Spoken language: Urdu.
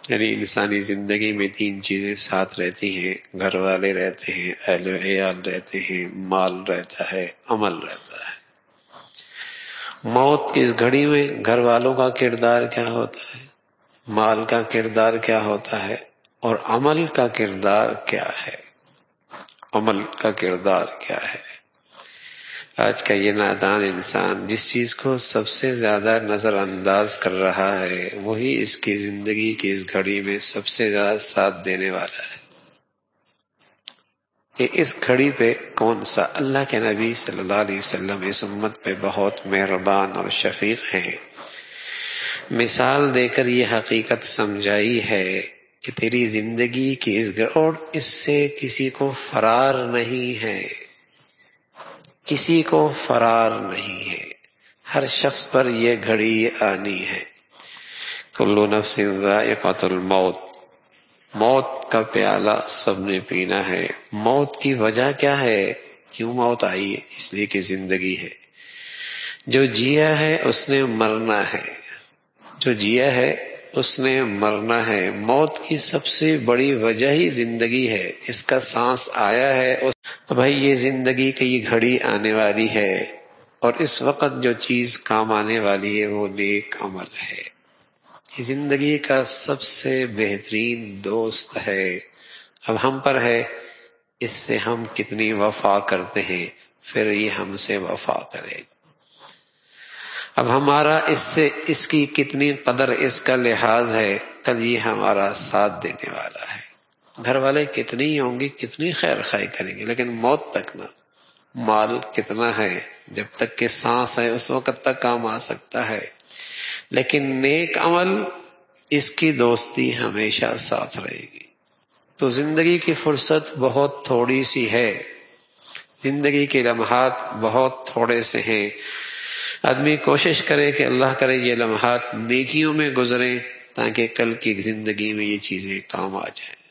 یعنی انسانی زندگی میں تین چیزیں ساتھ رہتی ہیں، گھر والے رہتے ہیں، اہل و عیال رہتے ہیں، مال رہتا ہے، عمل رہتا ہے۔ موت کی اس گھڑی میں گھر والوں کا کردار کیا ہوتا ہے، مال کا کردار کیا ہوتا ہے، اور عمل کا کردار کیا ہے، عمل کا کردار کیا ہے۔ آج کا یہ نادان انسان جس چیز کو سب سے زیادہ نظر انداز کر رہا ہے وہی اس کی زندگی کی اس گھڑی میں سب سے زیادہ ساتھ دینے والا ہے کہ اس گھڑی پہ کون سا۔ اللہ کے نبی صلی اللہ علیہ وسلم اس امت پہ بہت مہربان اور شفیق ہیں، مثال دے کر یہ حقیقت سمجھائی ہے کہ تیری زندگی کی اس اور اس سے کسی کو فرار نہیں ہے، کسی کو فرار نہیں ہے، ہر شخص پر یہ گھڑی آنی ہے۔ کل نفس ذائقۃ الموت، موت کا پیالہ سب نے پینا ہے۔ موت کی وجہ کیا ہے، کیوں موت آئی ہے؟ اس لیے کہ زندگی ہے۔ جو جیا ہے اس نے مرنا ہے، جو جیا ہے اس نے مرنا ہے۔ موت کی سب سے بڑی وجہ ہی زندگی ہے، اس کا سانس آیا ہے تو بھائی یہ زندگی کی یہ گھڑی آنے والی ہے، اور اس وقت جو چیز کام آنے والی ہے وہ نیک عمل ہے۔ یہ زندگی کا سب سے بہترین دوست ہے۔ اب ہم پر ہے اس سے ہم کتنی وفا کرتے ہیں، پھر یہ ہم سے وفا کرے گا۔ اب ہمارا اس سے اس کی کتنی قدر، اس کا لحاظ ہے، کل یہ ہمارا ساتھ دینے والا ہے۔ گھر والے کتنی ہوں گی، کتنی خیر خواہی کریں گے، لیکن موت تک نہ۔ مال کتنا ہے، جب تک کہ سانس ہے اس وقت تک کام آ سکتا ہے، لیکن نیک عمل اس کی دوستی ہمیشہ ساتھ رہے گی۔ تو زندگی کی فرصت بہت تھوڑی سی ہے، زندگی کے لمحات بہت تھوڑے سے ہیں۔ آدمی کوشش کرے کہ اللہ کرے یہ لمحات نیکیوں میں گزریں تاکہ کل کی زندگی میں یہ چیزیں کام آ جائیں۔